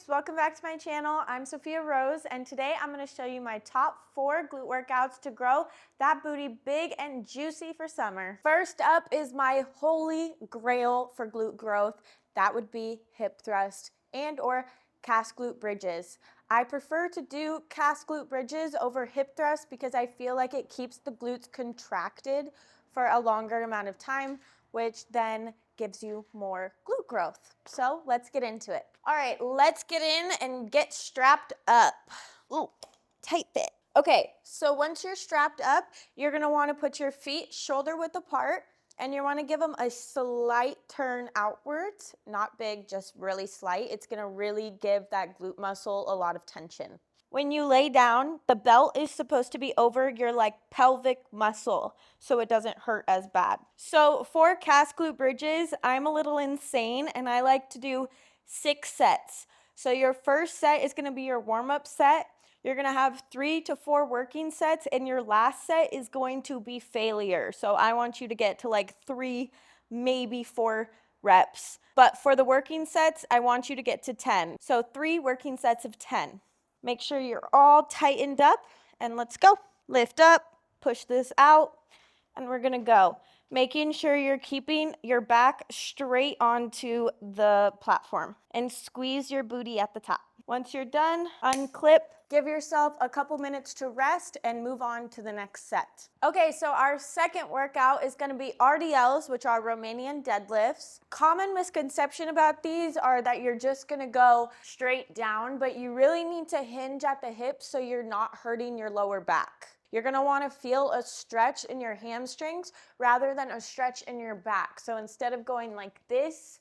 peeps, welcome back to my channel. I'm Sophia Rose, and today I'm going to show you my top 4 glute workouts to grow that booty big and juicy for summer. First up is my holy grail for glute growth. That would be hip thrust and or Kas Glute Bridges. I prefer to do Kas Glute Bridges over hip thrust because I feel like it keeps the glutes contracted for a longer amount of time, which then gives you more glute growth. So let's get into it. All right, let's get in and get strapped up. Ooh, tight fit. Okay, so once you're strapped up, you're gonna wanna put your feet shoulder width apart, and you wanna give them a slight turn outwards, not big, just really slight. It's gonna really give that glute muscle a lot of tension. When you lay down, the belt is supposed to be over your pelvic muscle so it doesn't hurt as bad. So for Kas Glute Bridges, I'm a little insane and I like to do 6 sets. So your first set is gonna be your warm-up set. You're gonna have 3 to 4 working sets, and your last set is going to be failure. So I want you to get to 3, maybe 4 reps. But for the working sets, I want you to get to 10. So 3 working sets of 10. Make sure you're all tightened up, and let's go. Lift up, push this out, and we're gonna go. Making sure you're keeping your back straight onto the platform and squeeze your booty at the top. Once you're done, unclip, give yourself a couple minutes to rest and move on to the next set. Okay, so our second workout is gonna be RDLs, which are Romanian Deadlifts. Common misconception about these are that you're just gonna go straight down, but you really need to hinge at the hips so you're not hurting your lower back. You're gonna wanna feel a stretch in your hamstrings rather than a stretch in your back. So instead of going like this,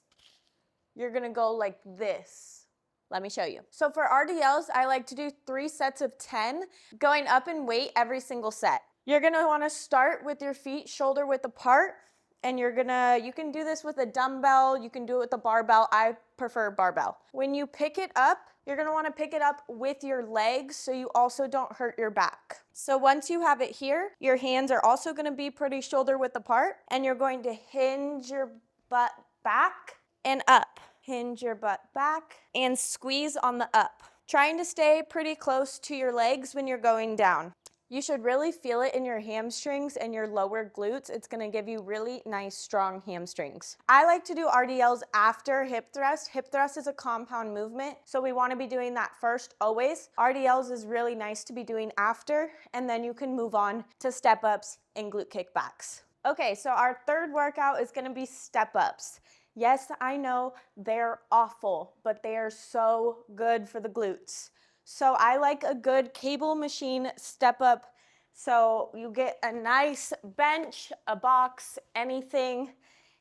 you're gonna go like this. Let me show you. So for RDLs, I like to do 3 sets of 10, going up in weight every single set. You're gonna wanna start with your feet shoulder width apart, and you can do this with a dumbbell, you can do it with a barbell. I prefer barbell. When you pick it up, you're gonna wanna pick it up with your legs so you also don't hurt your back. So once you have it here, your hands are also gonna be pretty shoulder width apart, and you're going to hinge your butt back and up. Hinge your butt back and squeeze on the up. Trying to stay pretty close to your legs when you're going down. You should really feel it in your hamstrings and your lower glutes. It's gonna give you really nice, strong hamstrings. I like to do RDLs after hip thrust. Hip thrust is a compound movement, so we wanna be doing that first always. RDLs is really nice to be doing after, and then you can move on to step ups and glute kickbacks. Okay, so our third workout is gonna be step ups. Yes, I know they're awful, but they are so good for the glutes. So I like a good cable machine step up. So you get a nice bench, a box, anything,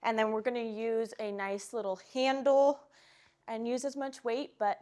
and then we're gonna use a nice little handle and use as much weight, but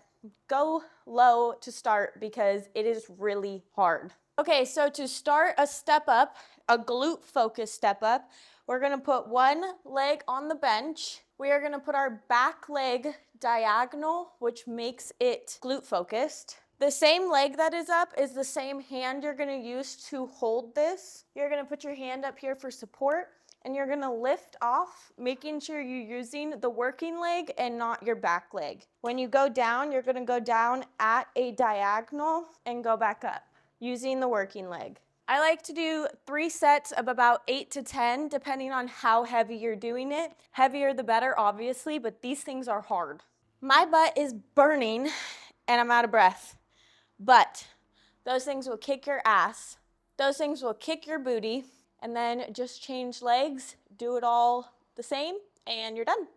go low to start because it is really hard. Okay, so to start a step up, a glute focused step up, we're gonna put one leg on the bench. We are gonna put our back leg diagonal, which makes it glute focused. The same leg that is up is the same hand you're gonna use to hold this. You're gonna put your hand up here for support, and you're gonna lift off, making sure you're using the working leg and not your back leg. When you go down, you're gonna go down at a diagonal and go back up, using the working leg. I like to do 3 sets of about 8 to 10, depending on how heavy you're doing it. Heavier the better, obviously, but these things are hard. My butt is burning and I'm out of breath, but those things will kick your ass. Those things will kick your booty, and then just change legs, do it all the same, and you're done.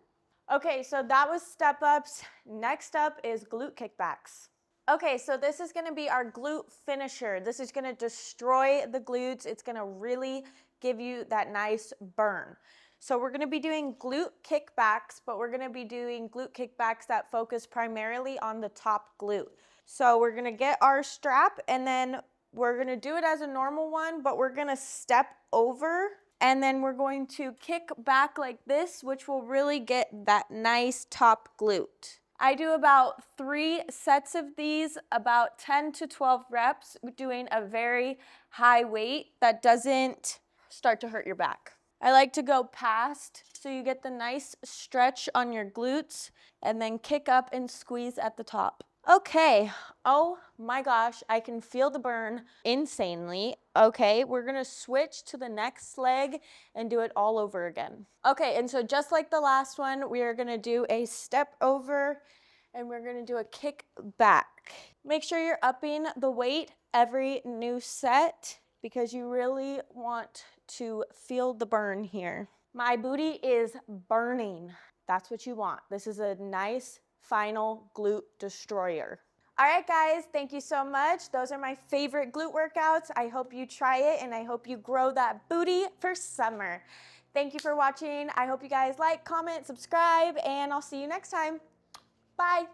Okay, so that was step ups. Next up is glute kickbacks. Okay, so this is gonna be our glute finisher. This is gonna destroy the glutes. It's gonna really give you that nice burn. So we're gonna be doing glute kickbacks, but we're gonna be doing glute kickbacks that focus primarily on the top glute. So we're gonna get our strap, and then we're gonna do it as a normal one, but we're gonna step over, and then we're going to kick back like this, which will really get that nice top glute. I do about 3 sets of these, about 10 to 12 reps, doing a very high weight that doesn't start to hurt your back. I like to go past so you get the nice stretch on your glutes, and then kick up and squeeze at the top. Okay, oh my gosh, I can feel the burn insanely. Okay, we're gonna switch to the next leg and do it all over again. Okay, and so just like the last one, we are gonna do a step over and we're gonna do a kick back. Make sure you're upping the weight every new set because you really want to feel the burn here. My booty is burning. That's what you want. This is a nice final glute destroyer. All right, guys, thank you so much. Those are my favorite glute workouts. I hope you try it and I hope you grow that booty for summer. Thank you for watching. I hope you guys like, comment, subscribe, and I'll see you next time. Bye.